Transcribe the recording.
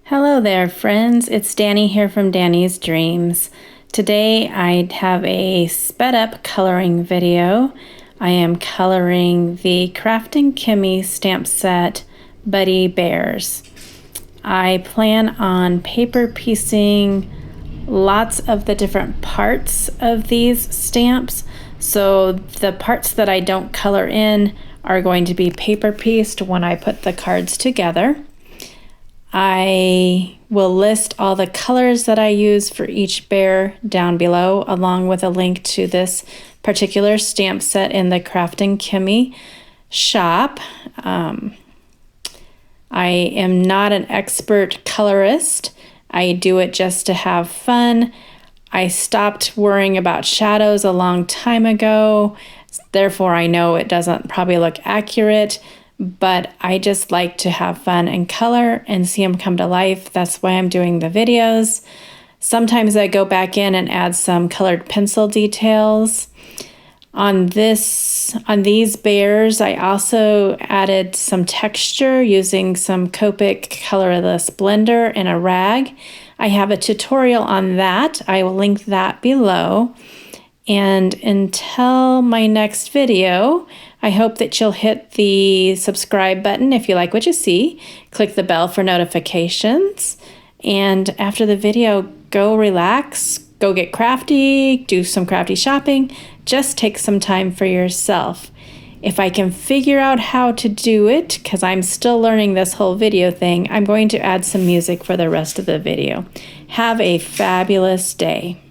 Hello there, friends. It's Danny here from Danny's Dreams. Today I have a sped up coloring video. I am coloring the Kraftin Kimmie stamp set Buddy Bears. I plan on paper piecing lots of the different parts of these stamps. So the parts that I don't color in are going to be paper pieced when I put the cards together. I will list all the colors that I use for each bear down below, along with a link to this particular stamp set in the Kraftin Kimmie shop. I am not an expert colorist. I do it just to have fun. I stopped worrying about shadows a long time ago, therefore I know it doesn't probably look accurate. But I just like to have fun and color and see them come to life. That's why I'm doing the videos. Sometimes I go back in and add some colored pencil details. On these bears, I also added some texture using some Copics Colorless blender and a rag. I have a tutorial on that. I will link that below. And until my next video, I hope that you'll hit the subscribe button if you like what you see. Click the bell for notifications. And after the video, go relax, go get crafty, do some crafty shopping. Just take some time for yourself. If I can figure out how to do it, because I'm still learning this whole video thing, I'm going to add some music for the rest of the video. Have a fabulous day.